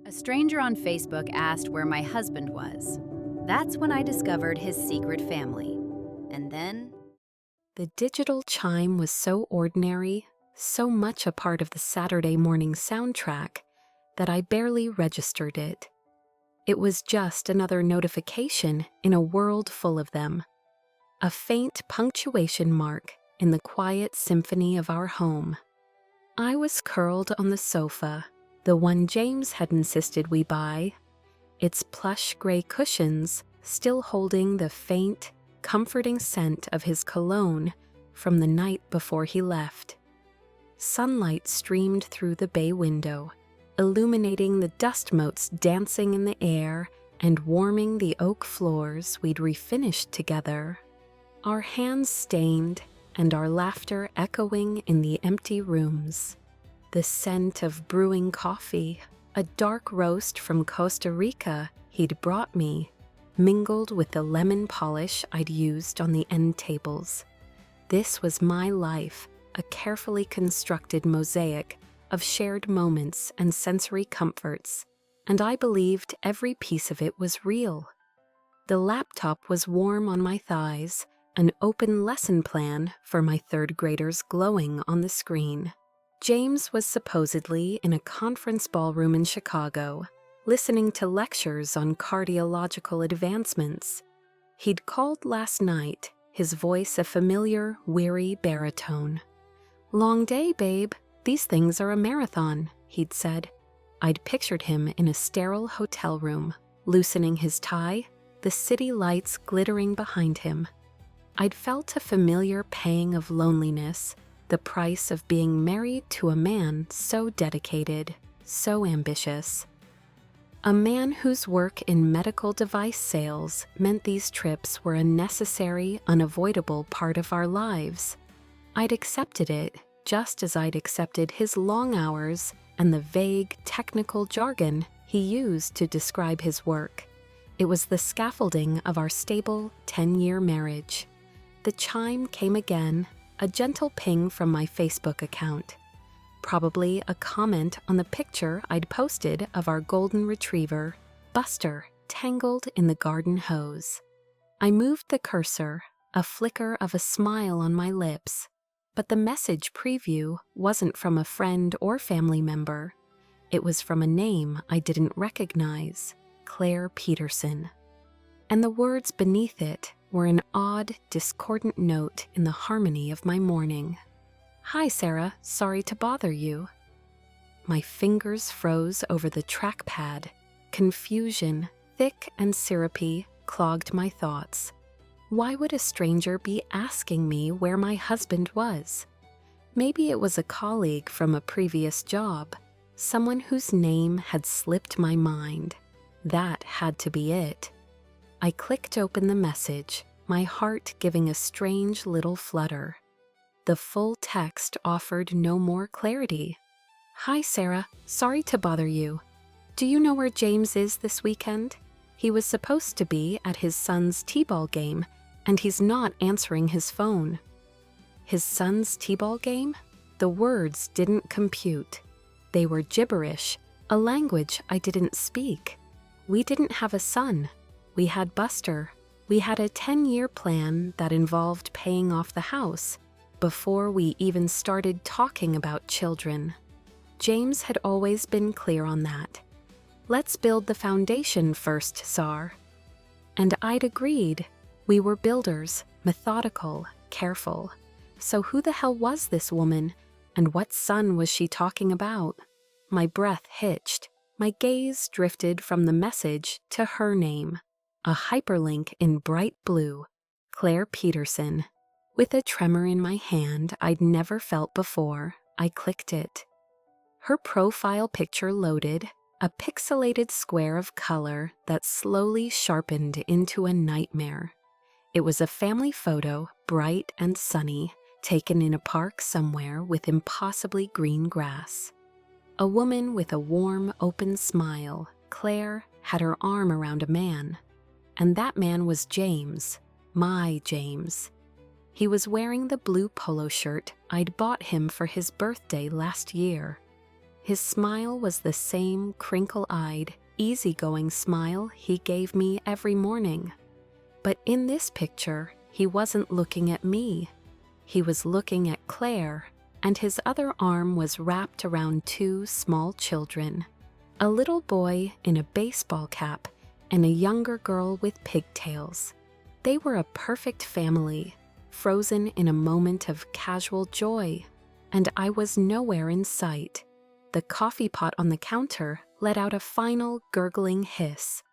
A stranger on Facebook asked where my husband was. That's when I discovered his secret family. And then, The digital chime was so ordinary, so much a part of the Saturday morning soundtrack, that I barely registered it. It was just another notification in a world full of them. A faint punctuation mark in the quiet symphony of our home. I was curled on the sofa, the one James had insisted we buy, its plush gray cushions still holding the faint, comforting scent of his cologne from the night before he left. Sunlight streamed through the bay window, illuminating the dust motes dancing in the air and warming the oak floors we'd refinished together. Our hands stained and our laughter echoing in the empty rooms. The scent of brewing coffee, a dark roast from Costa Rica he'd brought me, mingled with the lemon polish I'd used on the end tables. This was my life, a carefully constructed mosaic of shared moments and sensory comforts, and I believed every piece of it was real. The laptop was warm on my thighs, an open lesson plan for my third graders glowing on the screen. James was supposedly in a conference ballroom in Chicago, listening to lectures on cardiological advancements. He'd called last night, his voice a familiar, weary baritone. "Long day, babe. These things are a marathon," he'd said. I'd pictured him in a sterile hotel room, loosening his tie, the city lights glittering behind him. I'd felt a familiar pang of loneliness, the price of being married to a man so dedicated, so ambitious. A man whose work in medical device sales meant these trips were a necessary, unavoidable part of our lives. I'd accepted it, just as I'd accepted his long hours and the vague, technical jargon he used to describe his work. It was the scaffolding of our stable 10-year marriage. The chime came again, a gentle ping from my Facebook account. Probably a comment on the picture I'd posted of our golden retriever, Buster, tangled in the garden hose. I moved the cursor, a flicker of a smile on my lips, but the message preview wasn't from a friend or family member. It was from a name I didn't recognize, Claire Peterson. And the words beneath it were an odd, discordant note in the harmony of my morning. "Hi, Sarah. Sorry to bother you." My fingers froze over the trackpad. Confusion, thick and syrupy, clogged my thoughts. Why would a stranger be asking me where my husband was? Maybe it was a colleague from a previous job, someone whose name had slipped my mind. That had to be it. I clicked open the message, my heart giving a strange little flutter. The full text offered no more clarity. "Hi, Sarah. Sorry to bother you. Do you know where James is this weekend? He was supposed to be at his son's t-ball game, and he's not answering his phone." His son's t-ball game? The words didn't compute. They were gibberish, a language I didn't speak. We didn't have a son. We had Buster. We had a 10-year plan that involved paying off the house before we even started talking about children. James had always been clear on that. "Let's build the foundation first, Sar." And I'd agreed. We were builders, methodical, careful. So who the hell was this woman, and what son was she talking about? My breath hitched. My gaze drifted from the message to her name. A hyperlink in bright blue, Claire Peterson. With a tremor in my hand I'd never felt before, I clicked it. Her profile picture loaded, a pixelated square of color that slowly sharpened into a nightmare. It was a family photo, bright and sunny, taken in a park somewhere with impossibly green grass. A woman with a warm, open smile, Claire, had her arm around a man. And that man was James, my James. He was wearing the blue polo shirt I'd bought him for his birthday last year. His smile was the same crinkle-eyed, easygoing smile he gave me every morning. But in this picture, he wasn't looking at me. He was looking at Claire, and his other arm was wrapped around two small children, a little boy in a baseball cap and a younger girl with pigtails. They were a perfect family, frozen in a moment of casual joy, and I was nowhere in sight. The coffee pot on the counter let out a final gurgling hiss,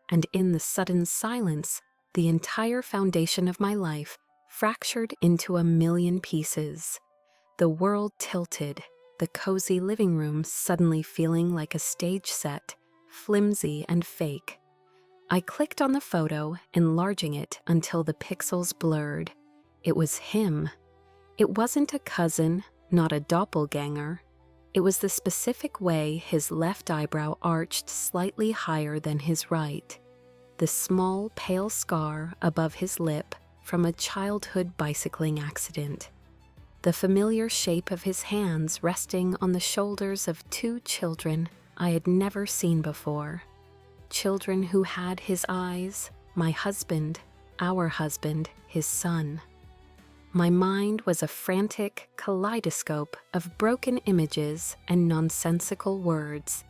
and in the sudden silence, the entire foundation of my life fractured into a million pieces. The world tilted, the cozy living room suddenly feeling like a stage set, flimsy and fake. I clicked on the photo, enlarging it until the pixels blurred. It was him. It wasn't a cousin, not a doppelganger. It was the specific way his left eyebrow arched slightly higher than his right, the small, pale scar above his lip from a childhood bicycling accident, the familiar shape of his hands resting on the shoulders of two children I had never seen before, children who had his eyes, my husband, our husband, his son. My mind was a frantic kaleidoscope of broken images and nonsensical words.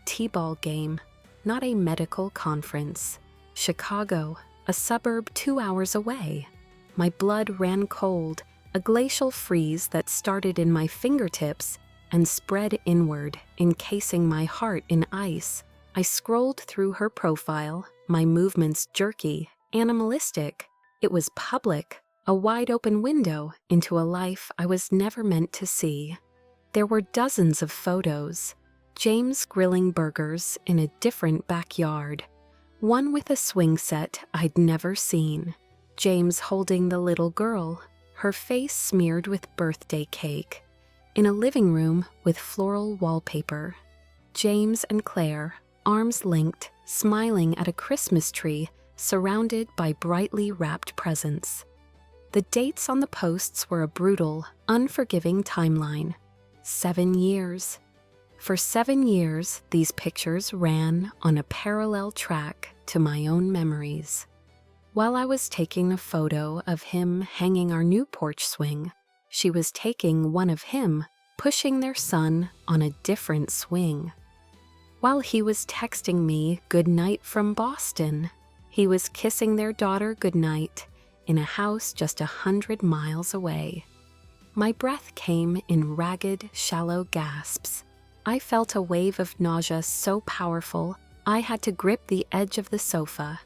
T-ball game, not a medical conference. Chicago, a suburb 2 hours away. My blood ran cold, a glacial freeze that started in my fingertips and spread inward, encasing my heart in ice. I scrolled through her profile, my movements jerky, animalistic. It was public. A wide-open window into a life I was never meant to see. There were dozens of photos. James grilling burgers in a different backyard. One with a swing set I'd never seen. James holding the little girl, her face smeared with birthday cake. In a living room with floral wallpaper. James and Claire, arms linked, smiling at a Christmas tree surrounded by brightly wrapped presents. The dates on the posts were a brutal, unforgiving timeline. 7 years. For 7 years, these pictures ran on a parallel track to my own memories. While I was taking a photo of him hanging our new porch swing, she was taking one of him pushing their son on a different swing. While he was texting me good night from Boston, he was kissing their daughter goodnight in a house just 100 miles away. My breath came in ragged, shallow gasps. I felt a wave of nausea so powerful, I had to grip the edge of the sofa.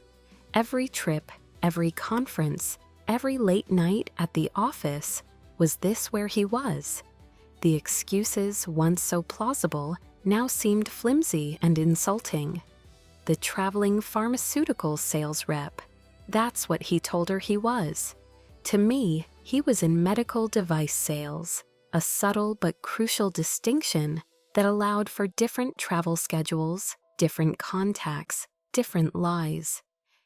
Every trip, every conference, every late night at the office, was this where he was? The excuses, once so plausible, now seemed flimsy and insulting. The traveling pharmaceutical sales rep. That's what he told her he was. To me, he was in medical device sales, a subtle but crucial distinction that allowed for different travel schedules, different contacts, different lies.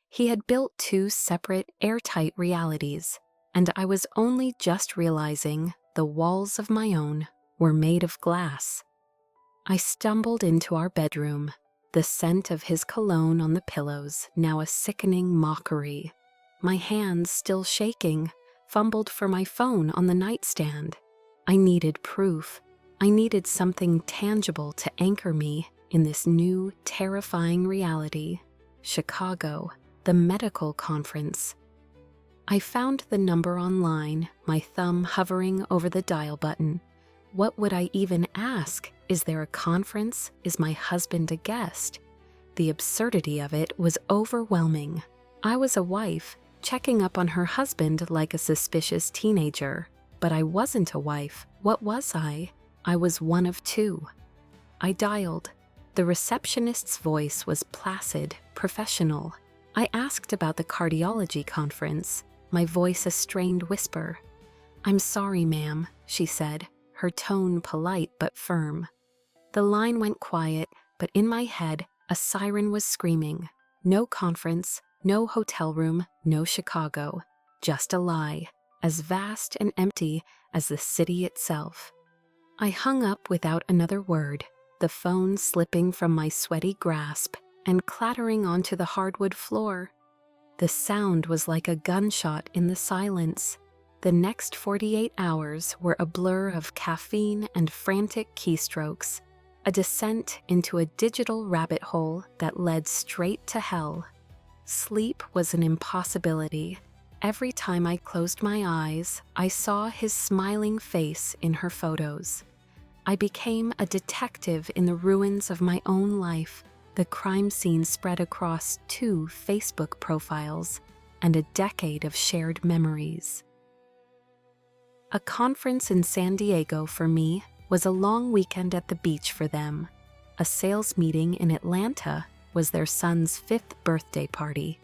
He had built 2 separate, airtight realities, and I was only just realizing the walls of my own were made of glass. I stumbled into our bedroom, the scent of his cologne on the pillows now a sickening mockery. My hands still shaking, fumbled for my phone on the nightstand. I needed proof. I needed something tangible to anchor me in this new, terrifying reality. Chicago, the medical conference. I found the number online, my thumb hovering over the dial button. What would I even ask? Is there a conference? Is my husband a guest? The absurdity of it was overwhelming. I was a wife, checking up on her husband like a suspicious teenager. But I wasn't a wife. What was I? I was one of 2. I dialed. The receptionist's voice was placid, professional. I asked about the cardiology conference, my voice a strained whisper. "I'm sorry, ma'am," she said, her tone polite but firm. The line went quiet, but in my head, a siren was screaming. No conference, no hotel room, no Chicago. Just a lie, as vast and empty as the city itself. I hung up without another word, the phone slipping from my sweaty grasp and clattering onto the hardwood floor. The sound was like a gunshot in the silence. The next 48 hours were a blur of caffeine and frantic keystrokes, a descent into a digital rabbit hole that led straight to hell. Sleep was an impossibility. Every time I closed my eyes, I saw his smiling face in her photos. I became a detective in the ruins of my own life, the crime scene spread across 2 Facebook profiles and a decade of shared memories. A conference in San Diego for me was a long weekend at the beach for them. A sales meeting in Atlanta was their son's 5th birthday party.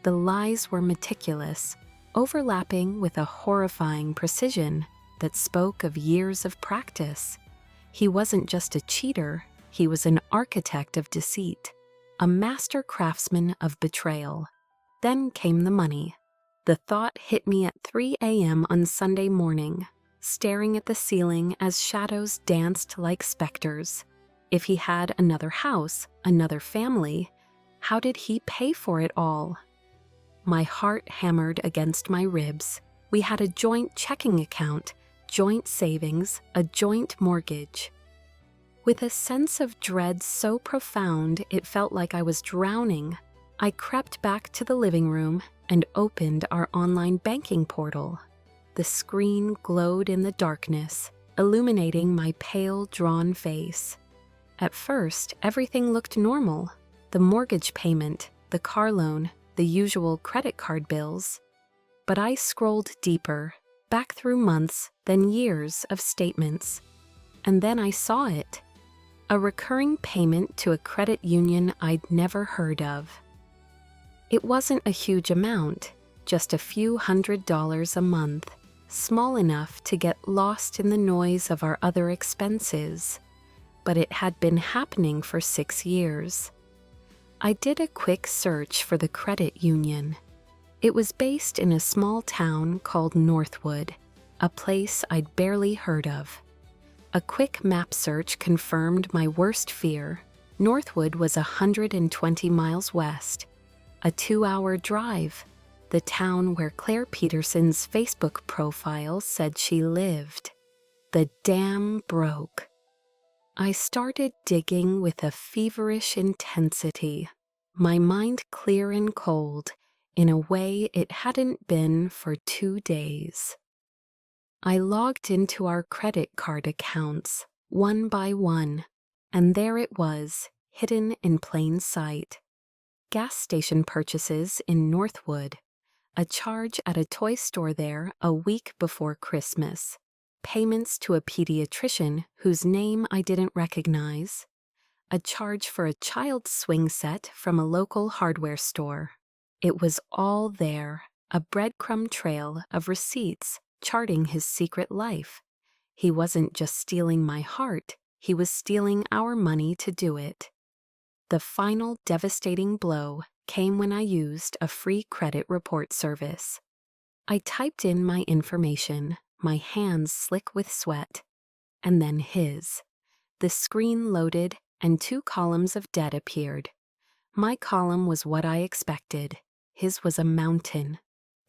The lies were meticulous, overlapping with a horrifying precision that spoke of years of practice. He wasn't just a cheater, he was an architect of deceit, a master craftsman of betrayal. Then came the money. The thought hit me at 3 a.m. on Sunday morning, staring at the ceiling as shadows danced like specters. If he had another house, another family, how did he pay for it all? My heart hammered against my ribs. We had a joint checking account, joint savings, a joint mortgage. With a sense of dread so profound it felt like I was drowning, I crept back to the living room and opened our online banking portal. The screen glowed in the darkness, illuminating my pale, drawn face. At first, everything looked normal. The mortgage payment, the car loan, the usual credit card bills. But I scrolled deeper, back through months, then years of statements. And then I saw it. A recurring payment to a credit union I'd never heard of. It wasn't a huge amount, just a few $100s a month, small enough to get lost in the noise of our other expenses. But it had been happening for 6 years. I did a quick search for the credit union. It was based in a small town called Northwood, a place I'd barely heard of. A quick map search confirmed my worst fear. Northwood was 120 miles west, a 2-hour drive, the town where Claire Peterson's Facebook profile said she lived. The dam broke. I started digging with a feverish intensity, my mind clear and cold, in a way it hadn't been for 2 days. I logged into our credit card accounts, one by one, and there it was, hidden in plain sight. Gas station purchases in Northwood, a charge at a toy store there a week before Christmas, payments to a pediatrician whose name I didn't recognize, a charge for a child's swing set from a local hardware store. It was all there, a breadcrumb trail of receipts charting his secret life. He wasn't just stealing my heart, he was stealing our money to do it. The final devastating blow came when I used a free credit report service. I typed in my information, my hands slick with sweat, and then his. The screen loaded and 2 columns of debt appeared. My column was what I expected. His was a mountain.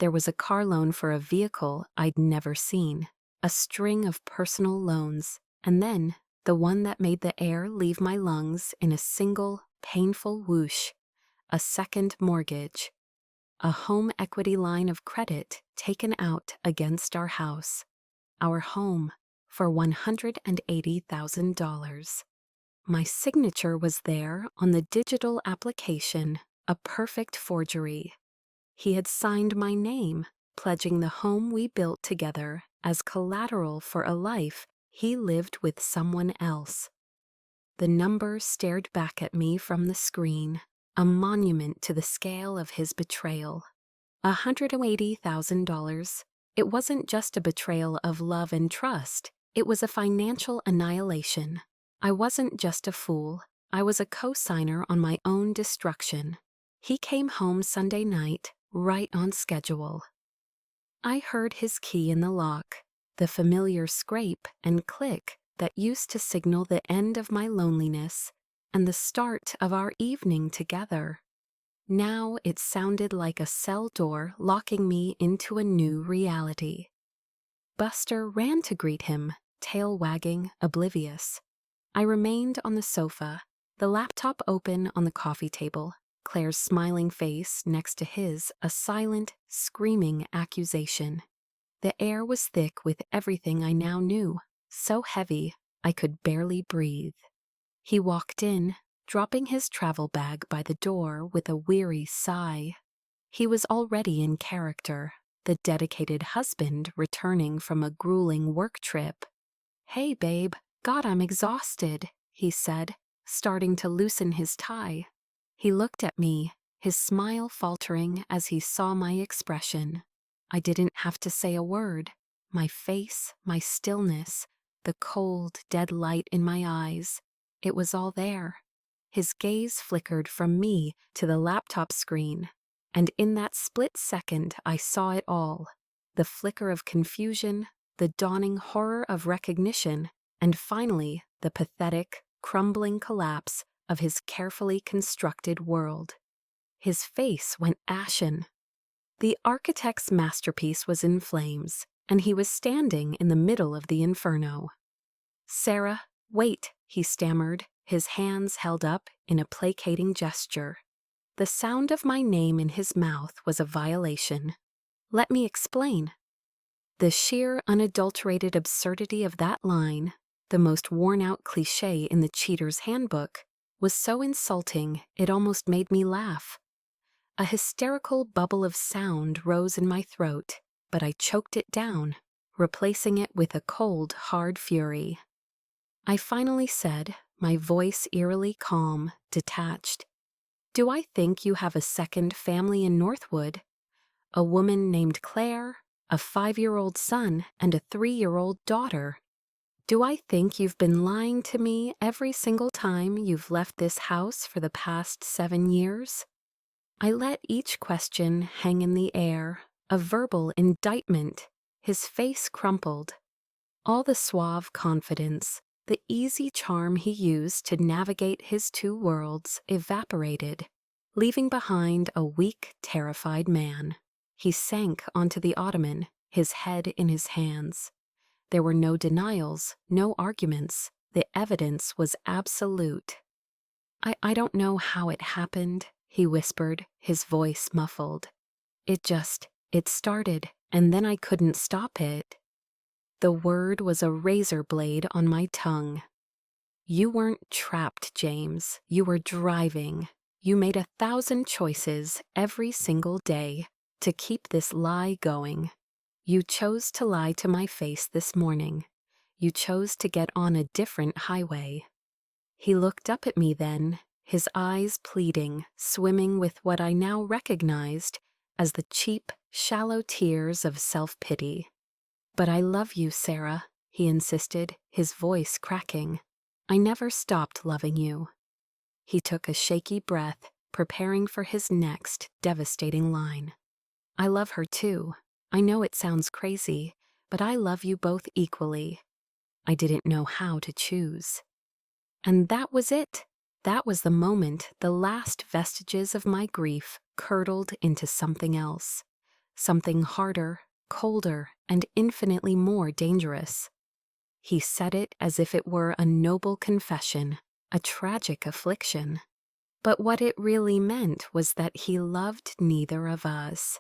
There was a car loan for a vehicle I'd never seen, a string of personal loans, and then the one that made the air leave my lungs in a single, painful whoosh, a second mortgage, a home equity line of credit taken out against our house, our home, for $180,000. My signature was there on the digital application, a perfect forgery. He had signed my name, pledging the home we built together as collateral for a life he lived with someone else. The number stared back at me from the screen, a monument to the scale of his betrayal. $180,000. It wasn't just a betrayal of love and trust, it was a financial annihilation. I wasn't just a fool, I was a co-signer on my own destruction. He came home Sunday night, right on schedule. I heard his key in the lock, the familiar scrape and click that used to signal the end of my loneliness and the start of our evening together. Now it sounded like a cell door locking me into a new reality. Buster ran to greet him, tail wagging, oblivious. I remained on the sofa, the laptop open on the coffee table, Claire's smiling face next to his, a silent, screaming accusation. The air was thick with everything I now knew, so heavy I could barely breathe. He walked in, dropping his travel bag by the door with a weary sigh. He was already in character, the dedicated husband returning from a grueling work trip. "Hey, babe, God, I'm exhausted," he said, starting to loosen his tie. He looked at me, his smile faltering as he saw my expression. I didn't have to say a word. My face, my stillness, the cold, dead light in my eyes, it was all there. His gaze flickered from me to the laptop screen, and in that split second I saw it all. The flicker of confusion, the dawning horror of recognition, and finally the pathetic, crumbling collapse of his carefully constructed world. His face went ashen. The architect's masterpiece was in flames, and he was standing in the middle of the inferno. "Sarah, wait," he stammered, his hands held up in a placating gesture. The sound of my name in his mouth was a violation. "Let me explain." The sheer, unadulterated absurdity of that line, the most worn-out cliché in the cheater's handbook, was so insulting it almost made me laugh. A hysterical bubble of sound rose in my throat, but I choked it down, replacing it with a cold, hard fury. I finally said, my voice eerily calm, detached, "Do I think you have a second family in Northwood? A woman named Claire, a 5-year-old son, and a 3-year-old daughter? Do I think you've been lying to me every single time you've left this house for the past 7 years?" I let each question hang in the air, a verbal indictment. His face crumpled. All the suave confidence, the easy charm he used to navigate his two worlds evaporated, leaving behind a weak, terrified man. He sank onto the ottoman, his head in his hands. There were no denials, no arguments. The evidence was absolute. I don't know how it happened," he whispered, his voice muffled. It started, and then I couldn't stop it." The word was a razor blade on my tongue. "You weren't trapped, James. You were driving. You made 1,000 choices every single day to keep this lie going. You chose to lie to my face this morning. You chose to get on a different highway." He looked up at me then, his eyes pleading, swimming with what I now recognized as the cheap, shallow tears of self-pity. "But I love you, Sarah," he insisted, his voice cracking. "I never stopped loving you." He took a shaky breath, preparing for his next devastating line. "I love her too. I know it sounds crazy, but I love you both equally." I didn't know how to choose. And that was it. That was the moment the last vestiges of my grief curdled into something else. Something harder, colder, and infinitely more dangerous. He said it as if it were a noble confession, a tragic affliction. But what it really meant was that he loved neither of us.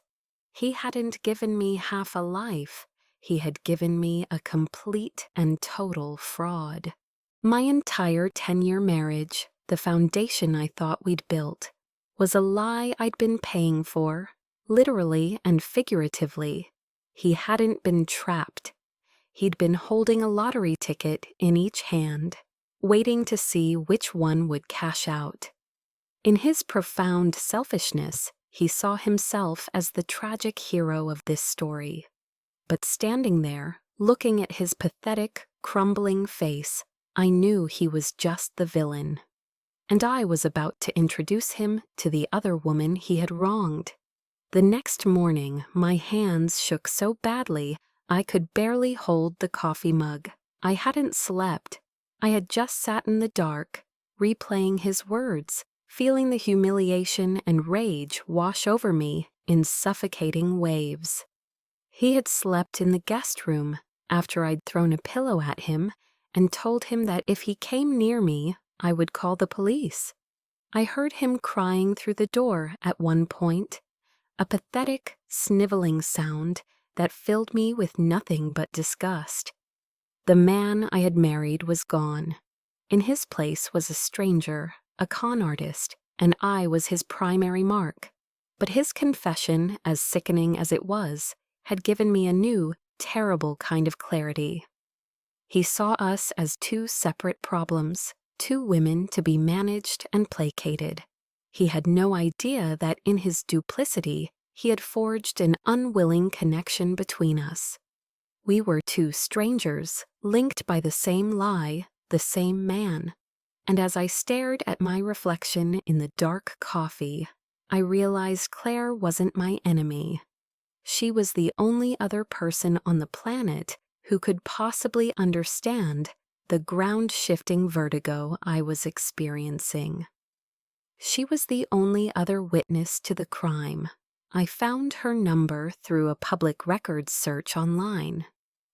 He hadn't given me half a life. He had given me a complete and total fraud. My entire 10-year marriage, the foundation I thought we'd built, was a lie I'd been paying for, literally and figuratively. He hadn't been trapped. He'd been holding a lottery ticket in each hand, waiting to see which one would cash out. In his profound selfishness, he saw himself as the tragic hero of this story. But standing there, looking at his pathetic, crumbling face, I knew he was just the villain. And I was about to introduce him to the other woman he had wronged. The next morning, my hands shook so badly I could barely hold the coffee mug. I hadn't slept. I had just sat in the dark, replaying his words, feeling the humiliation and rage wash over me in suffocating waves. He had slept in the guest room after I'd thrown a pillow at him and told him that if he came near me, I would call the police. I heard him crying through the door at one point, a pathetic, sniveling sound that filled me with nothing but disgust. The man I had married was gone. In his place was a stranger, a con artist, and I was his primary mark. But his confession, as sickening as it was, had given me a new, terrible kind of clarity. He saw us as two separate problems, two women to be managed and placated. He had no idea that in his duplicity, he had forged an unwilling connection between us. We were two strangers, linked by the same lie, the same man. And as I stared at my reflection in the dark coffee, I realized Claire wasn't my enemy. She was the only other person on the planet who could possibly understand the ground-shifting vertigo I was experiencing. She was the only other witness to the crime. I found her number through a public records search online.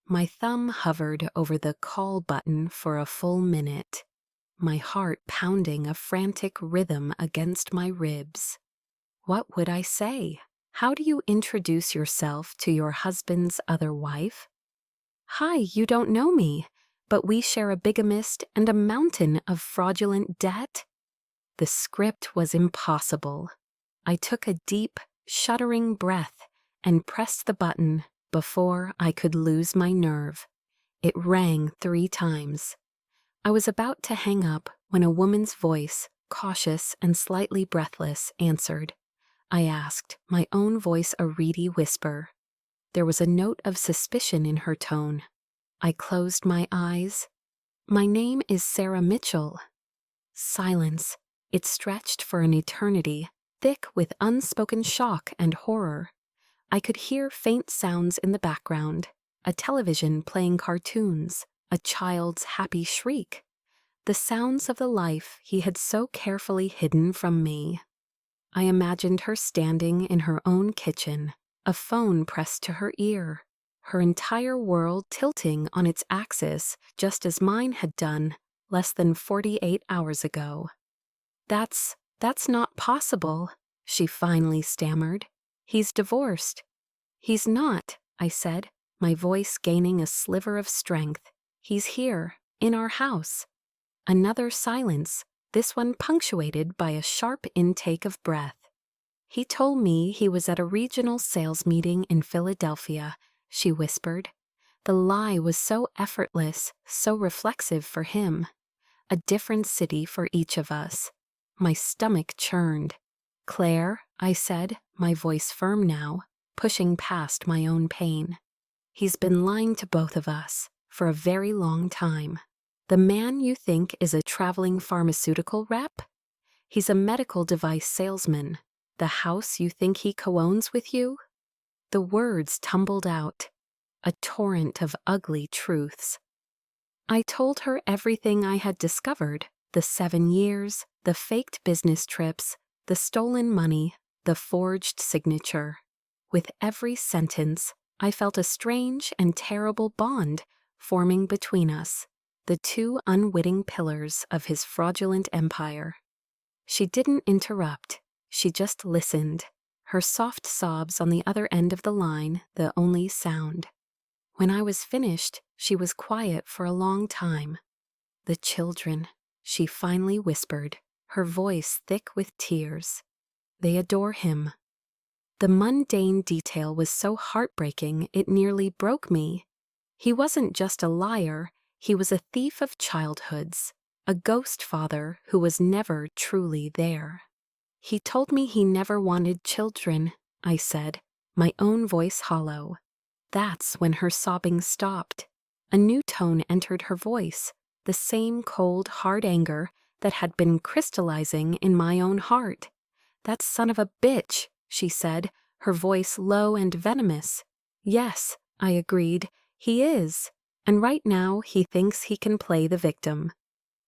My thumb hovered over the call button for a full minute, my heart pounding a frantic rhythm against my ribs. What would I say? How do you introduce yourself to your husband's other wife? Hi, you don't know me, but we share a bigamist and a mountain of fraudulent debt? The script was impossible. I took a deep, shuddering breath and pressed the button before I could lose my nerve. It rang 3 times. I was about to hang up when a woman's voice, cautious and slightly breathless, answered. I asked, my own voice a reedy whisper. There was a note of suspicion in her tone. I closed my eyes. My name is Sarah Mitchell. Silence. It stretched for an eternity, thick with unspoken shock and horror. I could hear faint sounds in the background, a television playing cartoons, a child's happy shriek, the sounds of the life he had so carefully hidden from me. I imagined her standing in her own kitchen, a phone pressed to her ear, her entire world tilting on its axis just as mine had done less than 48 hours ago. That's not possible, she finally stammered. He's divorced. He's not, I said, my voice gaining a sliver of strength. He's here, in our house. Another silence, this one punctuated by a sharp intake of breath. He told me he was at a regional sales meeting in Philadelphia, she whispered. The lie was so effortless, so reflexive for him. A different city for each of us. My stomach churned. Claire, I said, my voice firm now, pushing past my own pain. He's been lying to both of us for a very long time. The man you think is a traveling pharmaceutical rep? He's a medical device salesman. The house you think he co-owns with you? The words tumbled out, a torrent of ugly truths. I told her everything I had discovered, the 7 years, the faked business trips, the stolen money, the forged signature. With every sentence, I felt a strange and terrible bond forming between us, the two unwitting pillars of his fraudulent empire. She didn't interrupt, she just listened, her soft sobs on the other end of the line the only sound. When I was finished, she was quiet for a long time. The children, she finally whispered, her voice thick with tears. They adore him. The mundane detail was so heartbreaking it nearly broke me. He wasn't just a liar, he was a thief of childhoods, a ghost father who was never truly there. He told me he never wanted children, I said, my own voice hollow. That's when her sobbing stopped. A new tone entered her voice, the same cold, hard anger that had been crystallizing in my own heart. That son of a bitch, she said, her voice low and venomous. Yes, I agreed, he is. And right now, he thinks he can play the victim.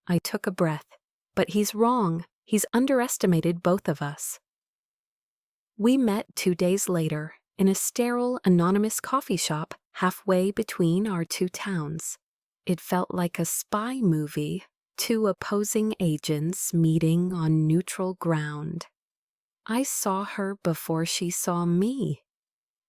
I took a breath. But he's wrong. He's underestimated both of us. We met 2 days later in a sterile, anonymous coffee shop halfway between our two towns. It felt like a spy movie, two opposing agents meeting on neutral ground. I saw her before she saw me.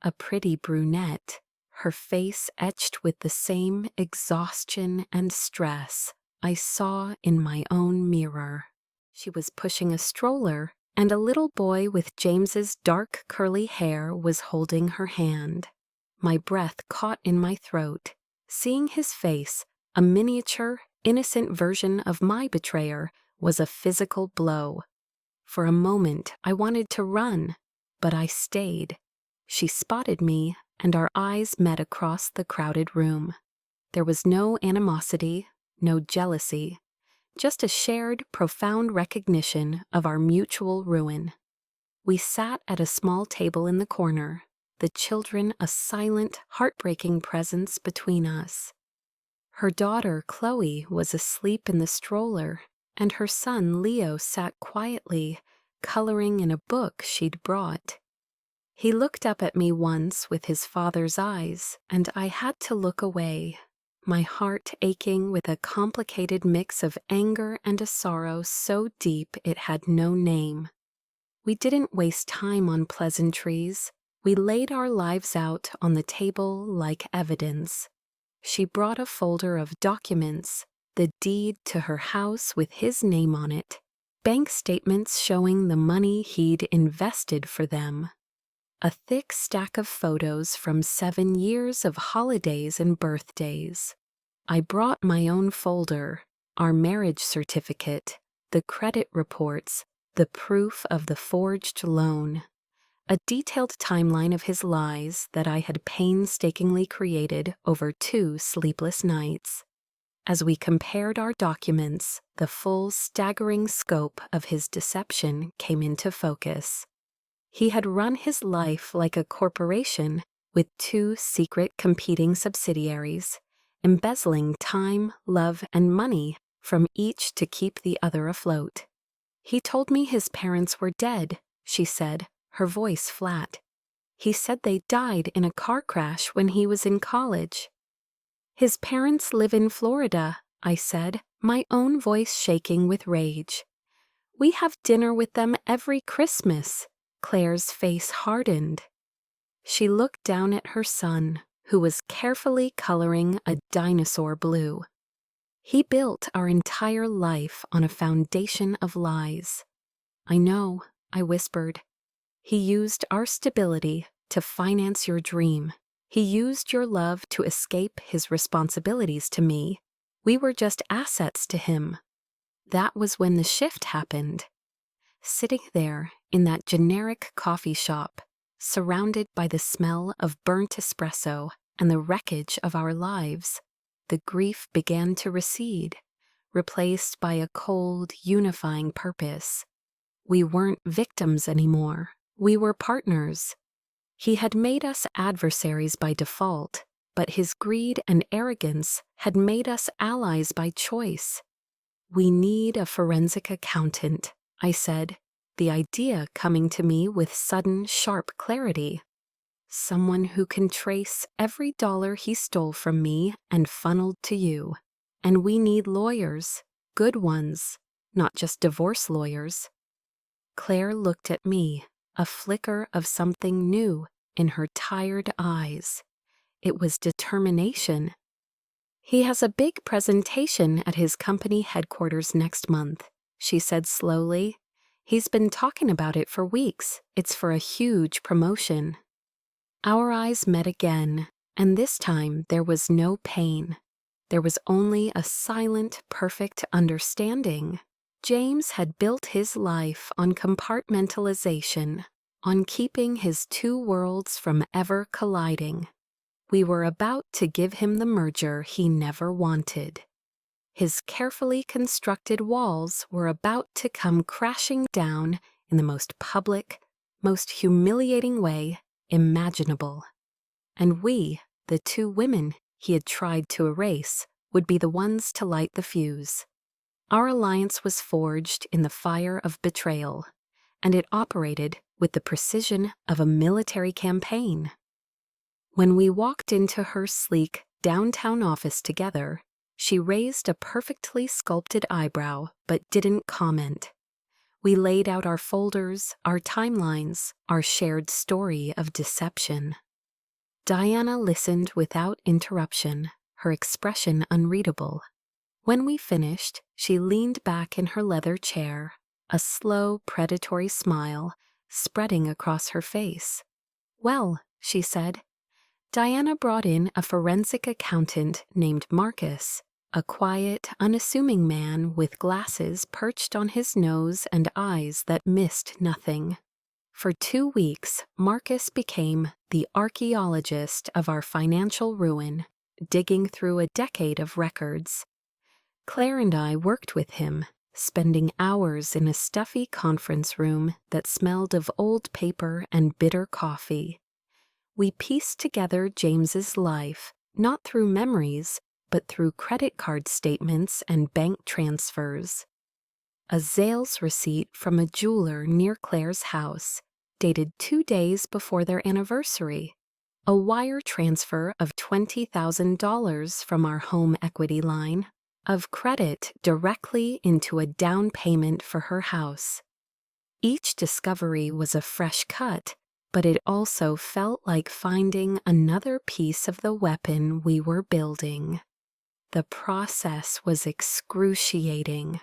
A pretty brunette, her face etched with the same exhaustion and stress I saw in my own mirror. She was pushing a stroller, and a little boy with James's dark curly hair was holding her hand. My breath caught in my throat. Seeing his face, a miniature, innocent version of my betrayer, was a physical blow. For a moment, I wanted to run, but I stayed. She spotted me, and our eyes met across the crowded room. There was no animosity, no jealousy, just a shared, profound recognition of our mutual ruin. We sat at a small table in the corner, the children a silent, heartbreaking presence between us. Her daughter, Chloe, was asleep in the stroller, and her son, Leo, sat quietly, coloring in a book she'd brought. He looked up at me once with his father's eyes, and I had to look away, my heart aching with a complicated mix of anger and a sorrow so deep it had no name. We didn't waste time on pleasantries. We laid our lives out on the table like evidence. She brought a folder of documents, the deed to her house with his name on it, bank statements showing the money he'd invested for them, a thick stack of photos from 7 years of holidays and birthdays. I brought my own folder, our marriage certificate, the credit reports, the proof of the forged loan, a detailed timeline of his lies that I had painstakingly created over 2 sleepless nights. As we compared our documents, the full, staggering scope of his deception came into focus. He had run his life like a corporation with 2 secret competing subsidiaries, embezzling time, love, and money from each to keep the other afloat. He told me his parents were dead, she said, her voice flat. He said they died in a car crash when he was in college. His parents live in Florida, I said, my own voice shaking with rage. We have dinner with them every Christmas. Claire's face hardened. She looked down at her son, who was carefully coloring a dinosaur blue. He built our entire life on a foundation of lies. I know, I whispered. He used our stability to finance your dream. He used your love to escape his responsibilities to me. We were just assets to him. That was when the shift happened. Sitting there in that generic coffee shop, surrounded by the smell of burnt espresso and the wreckage of our lives, the grief began to recede, replaced by a cold, unifying purpose. We weren't victims anymore. We were partners. He had made us adversaries by default, but his greed and arrogance had made us allies by choice. We need a forensic accountant, I said, the idea coming to me with sudden, sharp clarity. Someone who can trace every dollar he stole from me and funneled to you. And we need lawyers, good ones, not just divorce lawyers. Claire looked at me, a flicker of something new in her tired eyes. It was determination. He has a big presentation at his company headquarters next month, she said slowly. He's been talking about it for weeks. It's for a huge promotion. Our eyes met again, and this time there was no pain. There was only a silent, perfect understanding. James had built his life on compartmentalization, on keeping his 2 worlds from ever colliding. We were about to give him the merger he never wanted. His carefully constructed walls were about to come crashing down in the most public, most humiliating way imaginable. And we, the 2 women he had tried to erase would be the ones to light the fuse. Our alliance was forged in the fire of betrayal, and it operated with the precision of a military campaign. When we walked into her sleek downtown office together, she raised a perfectly sculpted eyebrow but didn't comment. We laid out our folders, our timelines, our shared story of deception. Diana listened without interruption, her expression unreadable. When we finished, she leaned back in her leather chair, a slow, predatory smile spreading across her face. "Well," she said, "Diana brought in a forensic accountant named Marcus, a quiet, unassuming man with glasses perched on his nose and eyes that missed nothing. For 2 weeks, Marcus became the archaeologist of our financial ruin, digging through a decade of records. Claire and I worked with him, spending hours in a stuffy conference room that smelled of old paper and bitter coffee. We pieced together James's life, not through memories, but through credit card statements and bank transfers. A Zales receipt from a jeweler near Claire's house, dated 2 days before their anniversary. A wire transfer of $20,000 from our home equity line of credit directly into a down payment for her house. Each discovery was a fresh cut, but it also felt like finding another piece of the weapon we were building. The process was excruciating.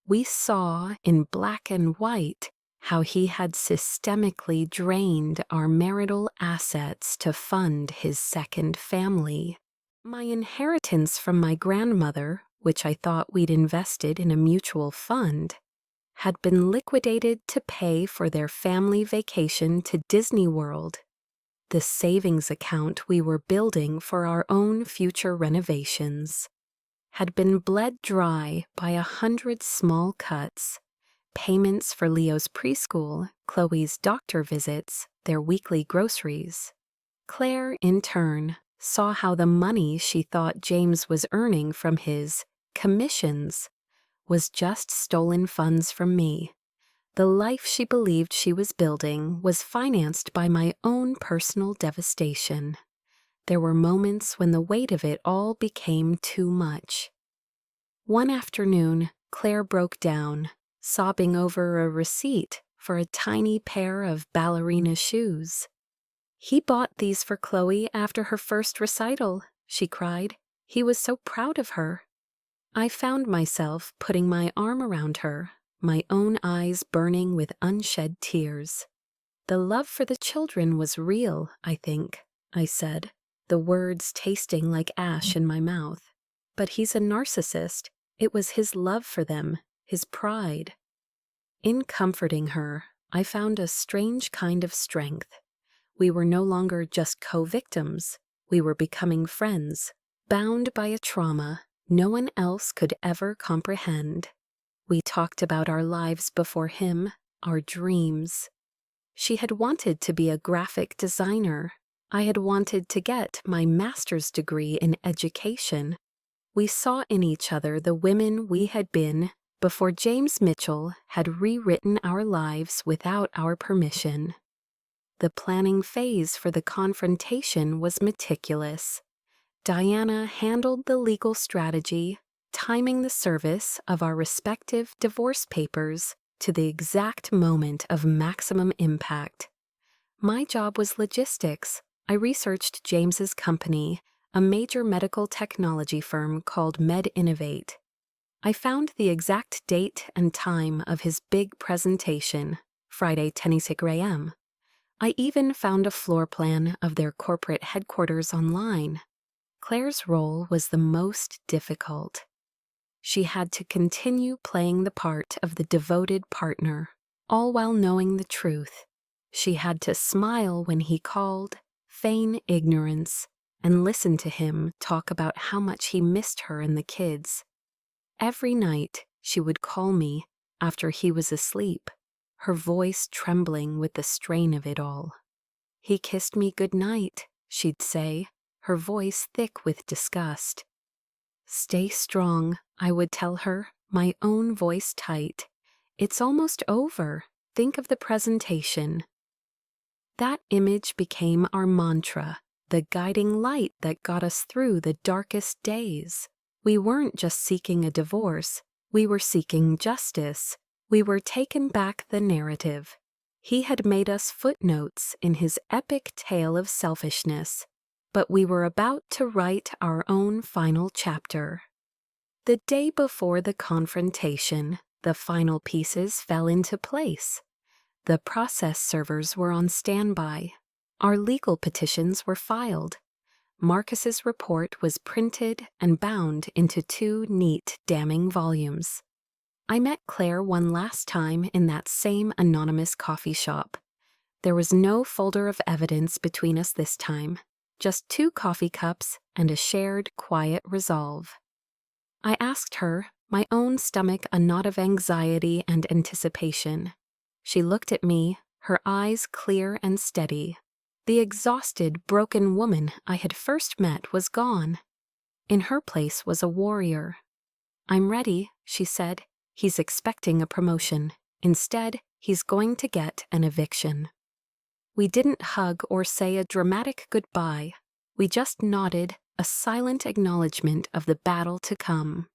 We saw in black and white how he had systemically drained our marital assets to fund his second family. My inheritance from my grandmother, which I thought we'd invested in a mutual fund, had been liquidated to pay for their family vacation to Disney World. The savings account we were building for our own future renovations had been bled dry by 100 small cuts, payments for Leo's preschool, Chloe's doctor visits, their weekly groceries. Claire, in turn, saw how the money she thought James was earning from his commissions was just stolen funds from me. The life she believed she was building was financed by my own personal devastation. There were moments when the weight of it all became too much. One afternoon, Claire broke down, sobbing over a receipt for a tiny pair of ballerina shoes. "He bought these for Chloe after her first recital," she cried. "He was so proud of her." I found myself putting my arm around her, my own eyes burning with unshed tears. "The love for the children was real, I think," I said, the words tasting like ash in my mouth. "But he's a narcissist. It was his love for them, his pride." In comforting her, I found a strange kind of strength. We were no longer just co-victims. We were becoming friends, bound by a trauma no one else could ever comprehend. We talked about our lives before him, our dreams. She had wanted to be a graphic designer. I had wanted to get my master's degree in education. We saw in each other the women we had been before James Mitchell had rewritten our lives without our permission. The planning phase for the confrontation was meticulous. Diana handled the legal strategy, timing the service of our respective divorce papers to the exact moment of maximum impact. My job was logistics. I researched James's company, a major medical technology firm called MedInnovate. I found the exact date and time of his big presentation, Friday 10:06 a.m. I even found a floor plan of their corporate headquarters online. Claire's role was the most difficult. She had to continue playing the part of the devoted partner, all while knowing the truth. She had to smile when he called, feign ignorance, and listen to him talk about how much he missed her and the kids. Every night, she would call me after he was asleep, her voice trembling with the strain of it all. "He kissed me good night," she'd say, her voice thick with disgust. "Stay strong," I would tell her, my own voice tight. "It's almost over. Think of the presentation." That image became our mantra, the guiding light that got us through the darkest days. We weren't just seeking a divorce, we were seeking justice. We were taking back the narrative. He had made us footnotes in his epic tale of selfishness, but we were about to write our own final chapter. The day before the confrontation, the final pieces fell into place. The process servers were on standby. Our legal petitions were filed. Marcus's report was printed and bound into 2 neat, damning volumes. I met Claire one last time in that same anonymous coffee shop. There was no folder of evidence between us this time, just 2 coffee cups and a shared, quiet resolve. I asked her, my own stomach a knot of anxiety and anticipation. She looked at me, her eyes clear and steady. The exhausted, broken woman I had first met was gone. In her place was a warrior. "I'm ready," she said. "He's expecting a promotion. Instead, he's going to get an eviction." We didn't hug or say a dramatic goodbye. We just nodded, a silent acknowledgement of the battle to come.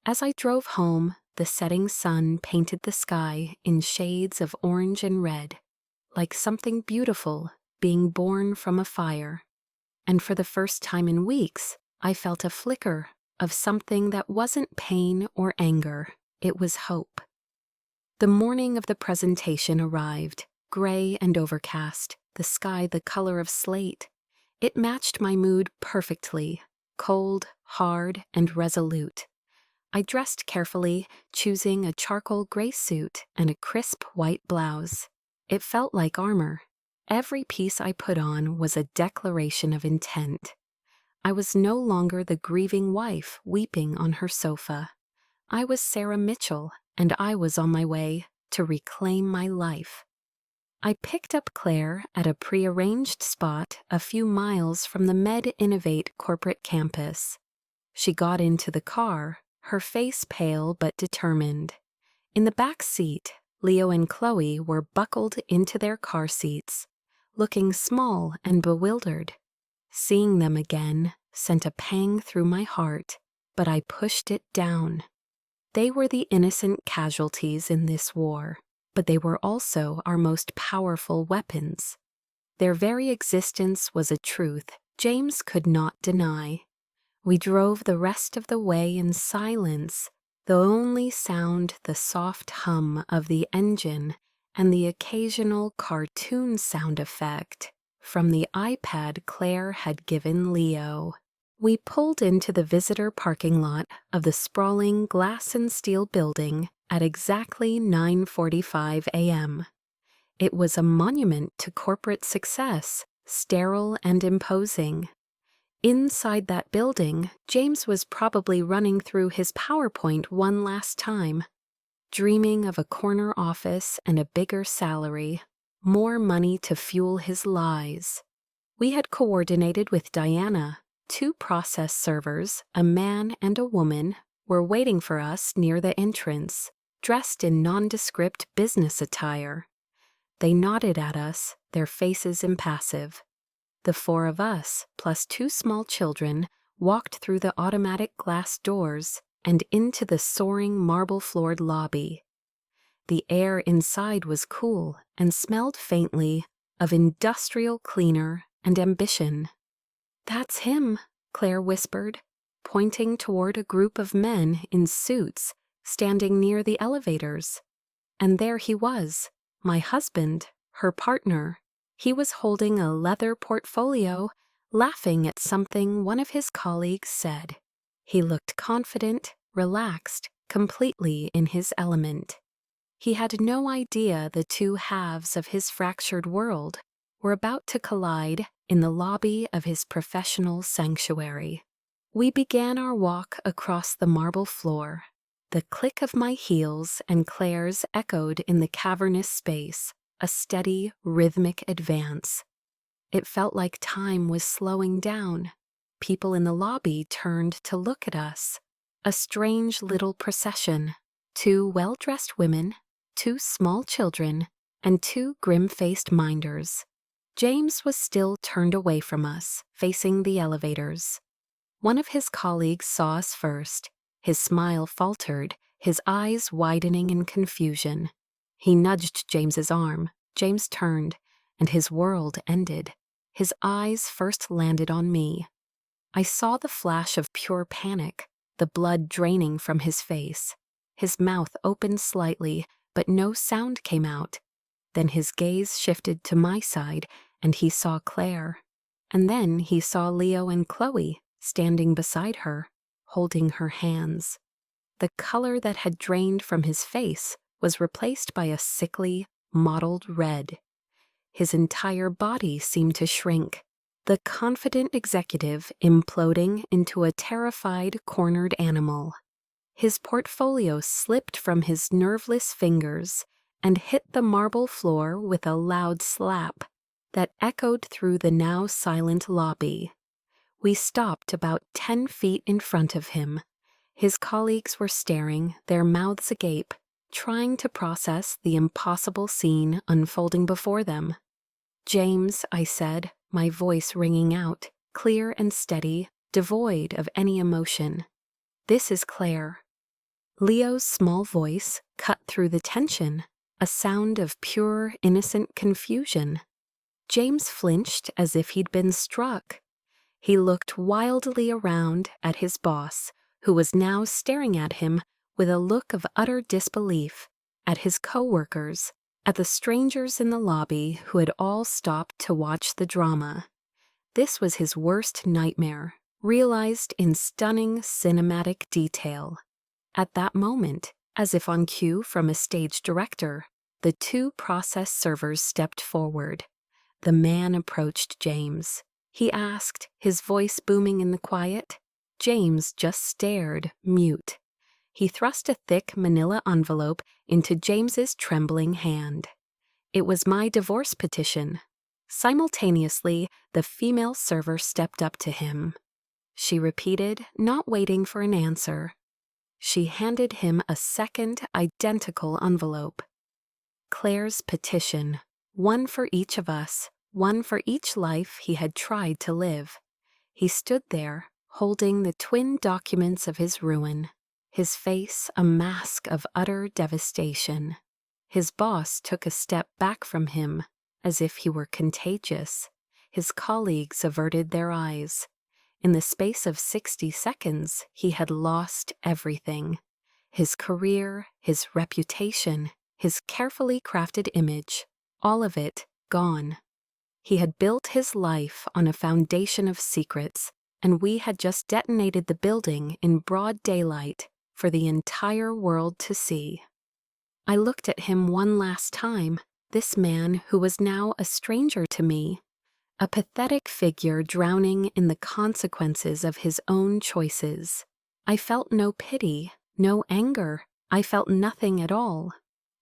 As I drove home, the setting sun painted the sky in shades of orange and red, like something beautiful being born from a fire. And for the first time in weeks, I felt a flicker of something that wasn't pain or anger. It was hope. The morning of the presentation arrived, gray and overcast, the sky the color of slate. It matched my mood perfectly, cold, hard, and resolute. I dressed carefully, choosing a charcoal gray suit and a crisp white blouse. It felt like armor. Every piece I put on was a declaration of intent. I was no longer the grieving wife weeping on her sofa. I was Sarah Mitchell, and I was on my way to reclaim my life. I picked up Claire at a prearranged spot a few miles from the Med Innovate corporate campus. She got into the car, her face pale but determined. In the back seat, Leo and Chloe were buckled into their car seats, looking small and bewildered. Seeing them again sent a pang through my heart, but I pushed it down. They were the innocent casualties in this war, but they were also our most powerful weapons. Their very existence was a truth James could not deny. We drove the rest of the way in silence, the only sound the soft hum of the engine and the occasional cartoon sound effect from the iPad Claire had given Leo. We pulled into the visitor parking lot of the sprawling glass and steel building at exactly 9:45 a.m. It was a monument to corporate success, sterile and imposing. Inside that building, James was probably running through his PowerPoint one last time, dreaming of a corner office and a bigger salary, more money to fuel his lies. We had coordinated with Diana. 2 process servers, a man and a woman, were waiting for us near the entrance, dressed in nondescript business attire. They nodded at us, their faces impassive. The 4 of us, plus 2 small children, walked through the automatic glass doors and into the soaring marble-floored lobby. The air inside was cool and smelled faintly of industrial cleaner and ambition. "That's him," Claire whispered, pointing toward a group of men in suits standing near the elevators. And there he was, my husband, her partner. He was holding a leather portfolio, laughing at something one of his colleagues said. He looked confident, relaxed, completely in his element. He had no idea the 2 halves of his fractured world were about to collide in the lobby of his professional sanctuary. We began our walk across the marble floor. The click of my heels and Claire's echoed in the cavernous space, a steady, rhythmic advance. It felt like time was slowing down. People in the lobby turned to look at us. A strange little procession. 2 well-dressed women, 2 small children, and 2 grim-faced minders. James was still turned away from us, facing the elevators. One of his colleagues saw us first. His smile faltered, his eyes widening in confusion. He nudged James's arm. James turned, and his world ended. His eyes first landed on me. I saw the flash of pure panic, the blood draining from his face. His mouth opened slightly, but no sound came out. Then his gaze shifted to my side, and he saw Claire. And then he saw Leo and Chloe standing beside her, holding her hands. The color that had drained from his face was replaced by a sickly, mottled red. His entire body seemed to shrink, the confident executive imploding into a terrified, cornered animal. His portfolio slipped from his nerveless fingers and hit the marble floor with a loud slap that echoed through the now silent lobby. We stopped about 10 feet in front of him. His colleagues were staring, their mouths agape, trying to process the impossible scene unfolding before them. "James," I said, my voice ringing out, clear and steady, devoid of any emotion. "This is Claire." Leo's small voice cut through the tension, a sound of pure, innocent confusion. James flinched as if he'd been struck. He looked wildly around at his boss, who was now staring at him with a look of utter disbelief, at his co-workers, at the strangers in the lobby who had all stopped to watch the drama. This was his worst nightmare, realized in stunning cinematic detail. At that moment, as if on cue from a stage director, the 2 process servers stepped forward. The man approached James. He asked, his voice booming in the quiet. James just stared, mute. He thrust a thick manila envelope into James's trembling hand. It was my divorce petition. Simultaneously, the female server stepped up to him. She repeated, not waiting for an answer. She handed him a second, identical envelope. Claire's petition, one for each of us, one for each life he had tried to live. He stood there, holding the twin documents of his ruin, his face a mask of utter devastation. His boss took a step back from him, as if he were contagious. His colleagues averted their eyes. In the space of 60 seconds, he had lost everything. His career, his reputation, his carefully crafted image, all of it gone. He had built his life on a foundation of secrets, and we had just detonated the building in broad daylight for the entire world to see. I looked at him one last time, this man who was now a stranger to me, a pathetic figure drowning in the consequences of his own choices. I felt no pity, no anger. I felt nothing at all.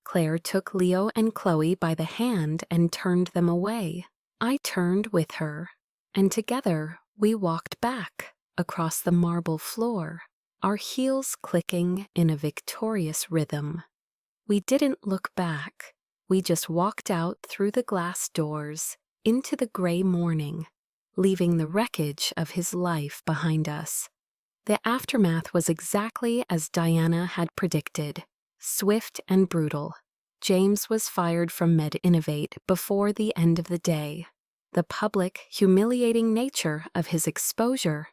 Claire took Leo and Chloe by the hand and turned them away. I turned with her, and together we walked back across the marble floor, our heels clicking in a victorious rhythm. We didn't look back. We just walked out through the glass doors into the gray morning, leaving the wreckage of his life behind us. The aftermath was exactly as Diana had predicted, swift and brutal. James was fired from MedInnovate before the end of the day. The public, humiliating nature of his exposure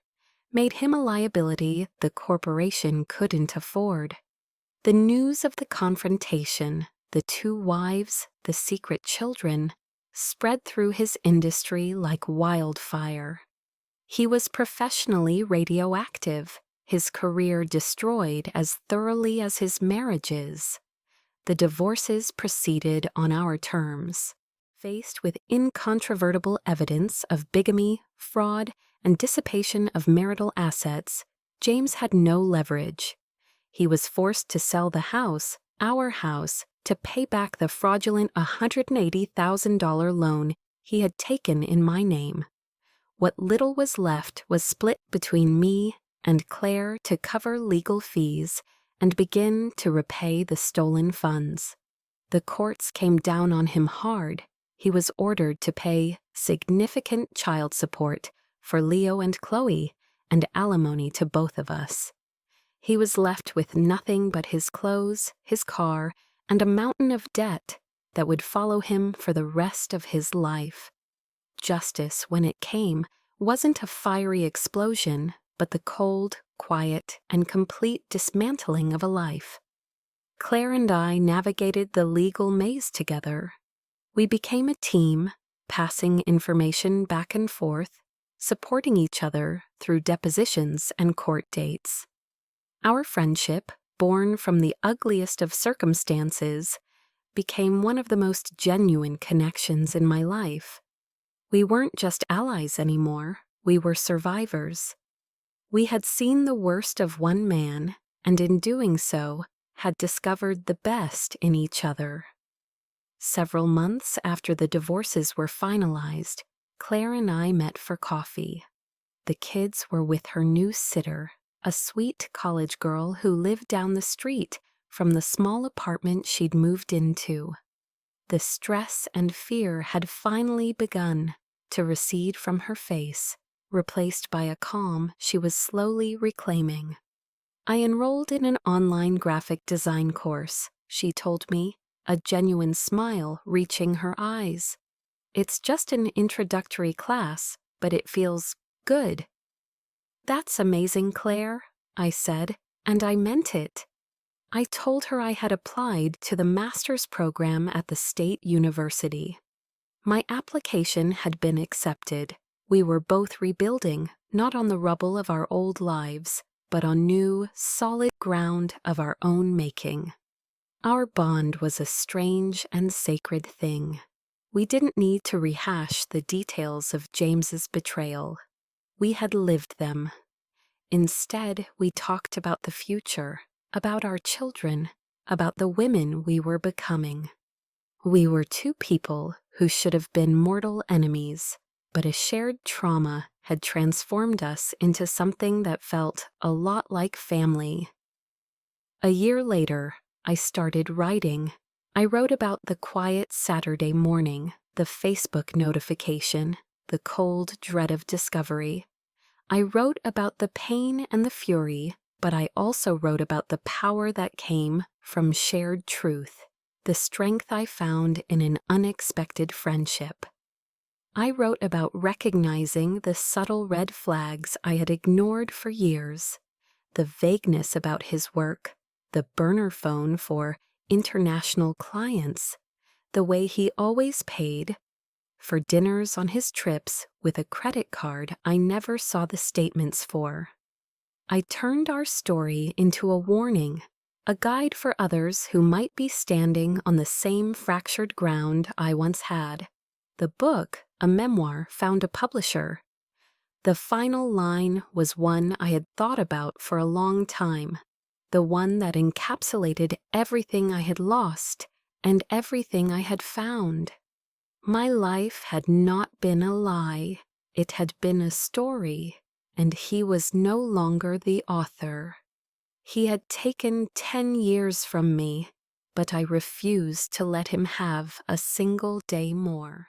made him a liability the corporation couldn't afford. The news of the confrontation, the 2 wives, the secret children, spread through his industry like wildfire. He was professionally radioactive, his career destroyed as thoroughly as his marriages. The divorces proceeded on our terms. Faced with incontrovertible evidence of bigamy, fraud, and dissipation of marital assets, James had no leverage. He was forced to sell the house, our house, to pay back the fraudulent $180,000 loan he had taken in my name. What little was left was split between me and Claire to cover legal fees and begin to repay the stolen funds. The courts came down on him hard. He was ordered to pay significant child support for Leo and Chloe and alimony to both of us. He was left with nothing but his clothes, his car, and a mountain of debt that would follow him for the rest of his life. Justice, when it came, wasn't a fiery explosion, but the cold, quiet, and complete dismantling of a life. Claire and I navigated the legal maze together. We became a team, passing information back and forth, supporting each other through depositions and court dates. Our friendship, born from the ugliest of circumstances, became one of the most genuine connections in my life. We weren't just allies anymore, we were survivors. We had seen the worst of one man, and in doing so, had discovered the best in each other. Several months after the divorces were finalized, Claire and I met for coffee. The kids were with her new sitter, a sweet college girl who lived down the street from the small apartment she'd moved into. The stress and fear had finally begun to recede from her face, replaced by a calm she was slowly reclaiming. I enrolled in an online graphic design course, she told me, a genuine smile reaching her eyes. It's just an introductory class, but it feels good. That's amazing, Claire, I said, and I meant it. I told her I had applied to the master's program at the state university. My application had been accepted. We were both rebuilding, not on the rubble of our old lives, but on new, solid ground of our own making. Our bond was a strange and sacred thing. We didn't need to rehash the details of James's betrayal. We had lived them. Instead, we talked about the future, about our children, about the women we were becoming. We were two people who should have been mortal enemies, but a shared trauma had transformed us into something that felt a lot like family. A year later, I started writing. I wrote about the quiet Saturday morning, the Facebook notification, the cold dread of discovery. I wrote about the pain and the fury, but I also wrote about the power that came from shared truth, the strength I found in an unexpected friendship. I wrote about recognizing the subtle red flags I had ignored for years, the vagueness about his work, the burner phone for international clients, the way he always paid for dinners on his trips with a credit card I never saw the statements for. I turned our story into a warning, a guide for others who might be standing on the same fractured ground I once had. The book, a memoir, found a publisher. The final line was one I had thought about for a long time, the one that encapsulated everything I had lost and everything I had found. My life had not been a lie, it had been a story, and he was no longer the author. He had taken 10 years from me, but I refused to let him have a single day more.